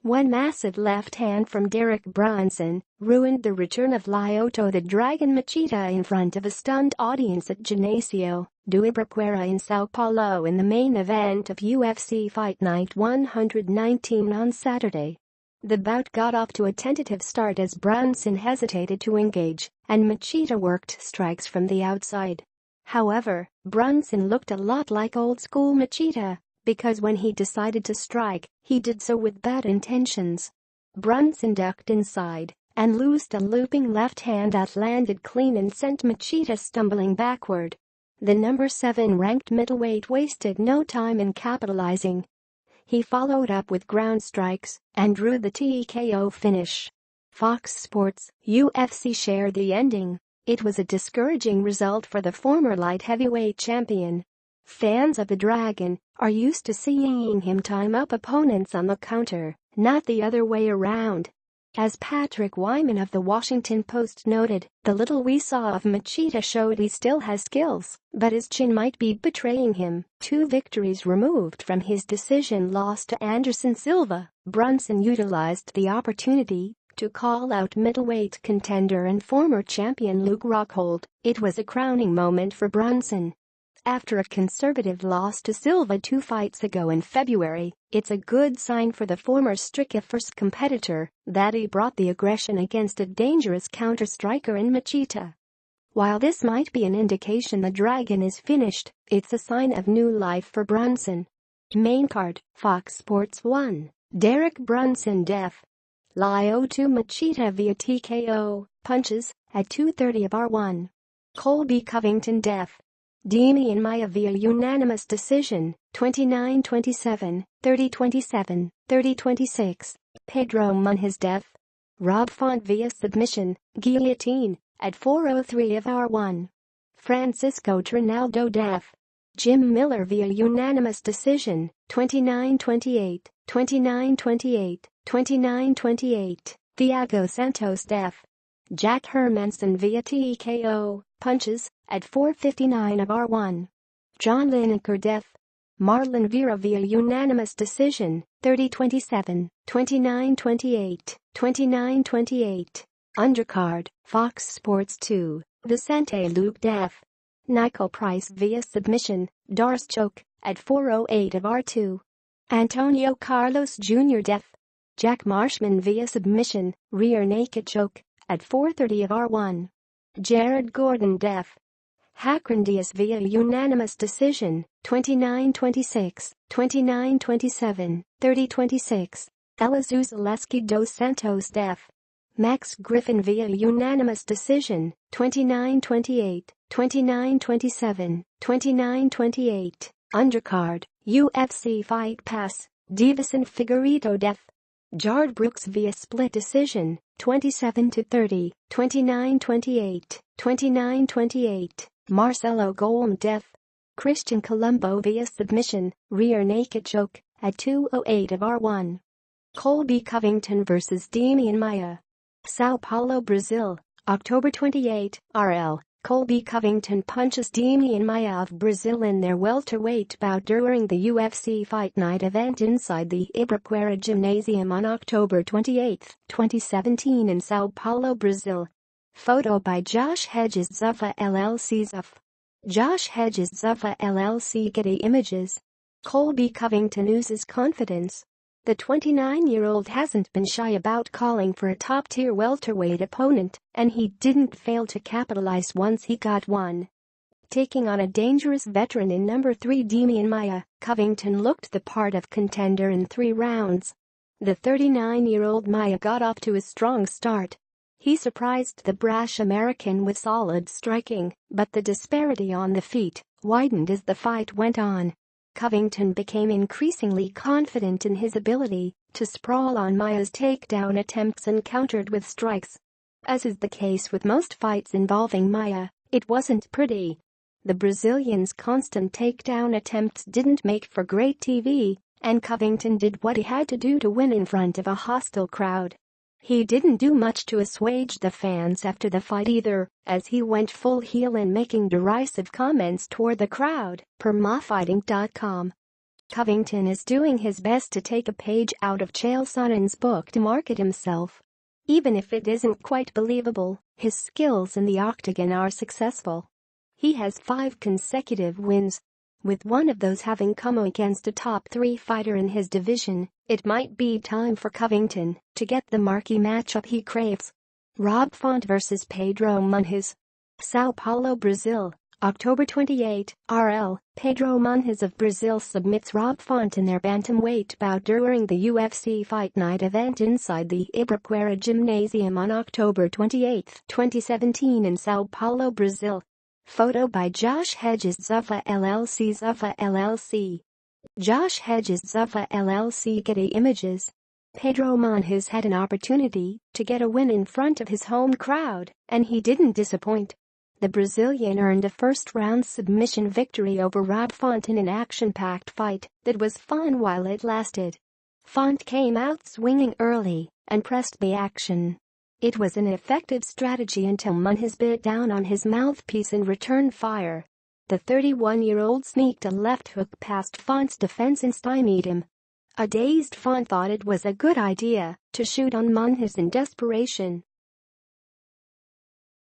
One massive left hand from Derek Brunson ruined the return of Lyoto the Dragon Machida in front of a stunned audience at Ginasio, Ibirapuera in Sao Paulo in the main event of UFC Fight Night 119 on Saturday. The bout got off to a tentative start as Brunson hesitated to engage, and Machida worked strikes from the outside. However, Brunson looked a lot like old-school Machida, because when he decided to strike, he did so with bad intentions. Brunson ducked inside and loosed a looping left hand that landed clean and sent Machida stumbling backward. The number 7 ranked middleweight wasted no time in capitalizing. He followed up with ground strikes and drew the TKO finish. Fox Sports UFC shared the ending. It was a discouraging result for the former light heavyweight champion. Fans of the Dragon are used to seeing him time up opponents on the counter, not the other way around. As Patrick Wyman of the Washington Post noted, the little we saw of Machida showed he still has skills, but his chin might be betraying him. 2 victories removed from his decision loss to Anderson Silva, Brunson utilized the opportunity to call out middleweight contender and former champion Luke Rockhold. It was a crowning moment for Brunson. After a conservative loss to Silva 2 fights ago in February, it's a good sign for the former Strikeforce competitor that he brought the aggression against a dangerous counter-striker in Machida. While this might be an indication the Dragon is finished, it's a sign of new life for Brunson. Main card, Fox Sports 1. Derek Brunson def. Lyoto Machida via TKO, punches, at 2:30 of R1. Colby Covington def. Demian Maia via unanimous decision, 29-27, 30-27, 30-26. Pedro Munhoz def. Rob Font via submission, guillotine, at 4:03 of R1. Francisco Trinaldo def. Jim Miller via unanimous decision, 29-28, 29-28, 29-28. Thiago Santos def. Jack Hermansson via TKO, punches, at 4:59 of R1. John Lineker def. Marlon Vera via unanimous decision, 30-27, 29-28, 29-28. Undercard, Fox Sports 2. Vicente Luque def. Nigel Price via submission, Darce choke, at 4:08 of R2. Antonio Carlos Jr. def. Jack Marshman via submission, rear naked choke, at 4:30 of R1. Jared Gordon def. Hakron Diaz via unanimous decision, 29-26, 29-27, 30-26. Elizeu Zaleski dos Santos def. Max Griffin via unanimous decision, 29-28, 29-27, 29-28. Undercard, UFC Fight Pass, Davison Figueiredo def. Jared Brooks via split decision, 27-30, 29-28, 29-28. Marcelo Golm def. Christian Colombo via submission, rear naked choke, at 2:08 of R1. Colby Covington vs Demian Maia. Sao Paulo, Brazil, October 28, RL. Colby Covington punches Demian Maia of Brazil in their welterweight bout during the UFC Fight Night event inside the Ibirapuera Gymnasium on October 28, 2017 in Sao Paulo, Brazil. Photo by Josh Hedges Zuffa LLC Zuff. Josh Hedges Zuffa LLC Getty Images. Colby Covington oozes confidence. The 29-year-old hasn't been shy about calling for a top-tier welterweight opponent, and he didn't fail to capitalize once he got one. Taking on a dangerous veteran in number 3 Demian Maia, Covington looked the part of contender in 3 rounds. The 39-year-old Maia got off to a strong start. He surprised the brash American with solid striking, but the disparity on the feet widened as the fight went on. Covington became increasingly confident in his ability to sprawl on Maia's takedown attempts and countered with strikes. As is the case with most fights involving Maia, it wasn't pretty. The Brazilian's constant takedown attempts didn't make for great TV, and Covington did what he had to do to win in front of a hostile crowd. He didn't do much to assuage the fans after the fight either, as he went full heel in making derisive comments toward the crowd, per MaFighting.com. Covington is doing his best to take a page out of Chael Sonnen's book to market himself. Even if it isn't quite believable, his skills in the octagon are successful. He has 5 consecutive wins, with one of those having come against a top 3 fighter in his division. It might be time for Covington to get the marquee matchup he craves. Rob Font vs Pedro Munhoz. Sao Paulo, Brazil, October 28, RL. Pedro Munhoz of Brazil submits Rob Font in their bantamweight bout during the UFC Fight Night event inside the Ibirapuera Gymnasium on October 28, 2017 in Sao Paulo, Brazil. Photo by Josh Hedges Zuffa LLC. Zuffa LLC. Josh Hedges Zuffa LLC. Getty Images. Pedro Munhoz had an opportunity to get a win in front of his home crowd, and he didn't disappoint. The Brazilian earned a first-round submission victory over Rob Font in an action-packed fight that was fun while it lasted. Font came out swinging early and pressed the action. It was an effective strategy until Munhoz bit down on his mouthpiece and returned fire. The 31-year-old sneaked a left hook past Font's defense and stymied him. A dazed Font thought it was a good idea to shoot on Munhoz in desperation,